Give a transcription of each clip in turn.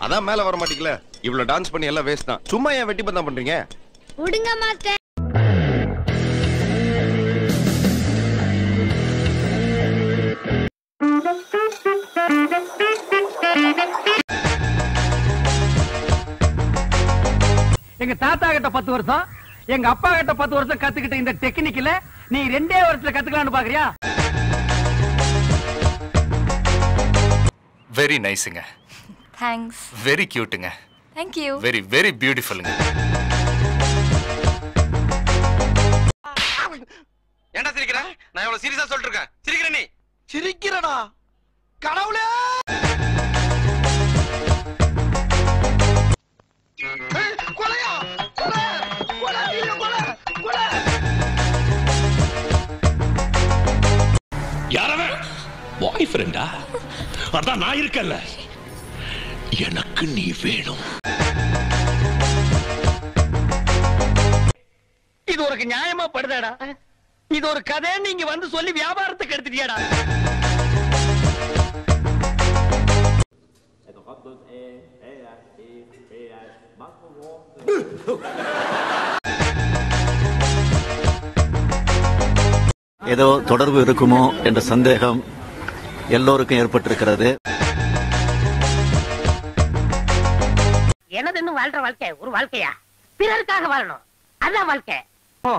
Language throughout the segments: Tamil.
அதான் மேல வர மாட்டீங்களா? இவ்வளவு டான்ஸ் பண்ணி எல்லாம் வேஸ்ட் தான். சும்மா ஏன் வெட்டி பந்தம் பண்றீங்க? விடுங்க மாஸ்டர். எங்க தாத்தா கிட்ட 10 வருஷம், எங்க அப்பா கிட்ட 10 வருஷம் கத்துக்கிட்ட இந்த டெக்னிக்ல நீ 2 வருஷத்துல கத்துக்கலாம்னு பாக்குறியா? வெரி நைஸ்ங்க. தேங்க்ஸ். வெரி கியூட்டுங்க. Thank you. வெரி வெரி பியூட்டிஃபுல்ங்க. ஏன்டா சிரிக்கிற? நான் எவ்வளவு சீரியஸா சொல்லிட்டு இருக்கேன். சிரிக்கிற நீ? சிரிக்கிறடா. கடவுளே! கொலையா! கொலை! கொலை! கொலை! கொலை! யாரவன்? பாய் ஃப்ரெண்டா? அதான் நான் இருக்கல்ல. எனக்கு நீ வேணும். இது ஒரு நியாயமா படுதாடா? இது ஒரு கதை நீங்க வந்து சொல்லி வியாபாரத்துக்கு எடுத்துட்டியாடா? ஏதோ தொடர்பு இருக்குமோ என்ற சந்தேகம் எல்லோருக்கும் ஏற்பட்டிருக்கிறது. என்னது வாழ்ற வாழ்க்கை ஒரு வாழ்க்கையா? பிறருக்காக வாழணும், அதான் வாழ்க்கை. ஓ,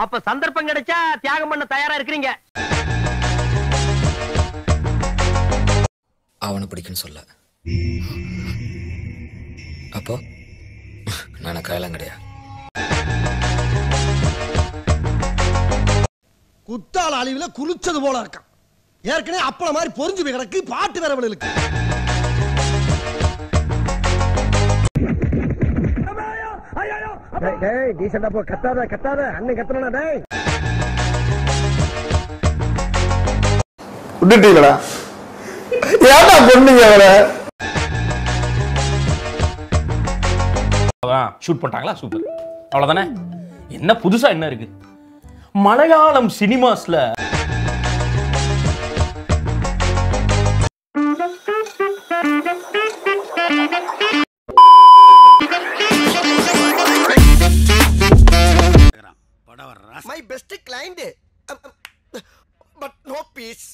அப்ப சந்தர்ப்பம் கிடைச்சா தியாகம் பண்ண தயாரா இருக்கிறீங்க. அவனை பிடிக்குன்னு சொல்ல, அப்போ நான் கையெல்லாம் கிடையாது. குத்தால அழிவுல குளிச்சது போல இருக்கான். ஏற்கனவே அப்பள மாதிரி பொறிஞ்சு போய் கிடக்கு. பாட்டு வேற இருக்கு. டேய் டீசன்டா போ. கத்தாத கத்தாத. அண்ணன் கத்தறனா டேய். விட்டுட்டீங்களா? ஏன்டா கொன்னீங்க அவரை? ஷூட் பண்ணிட்டாங்களா? சூப்பர். அவ்வளவுதானே? என்ன புதுசா என்ன இருக்கு? Malayalam சினிமாஸ்ல My best client, but no peace.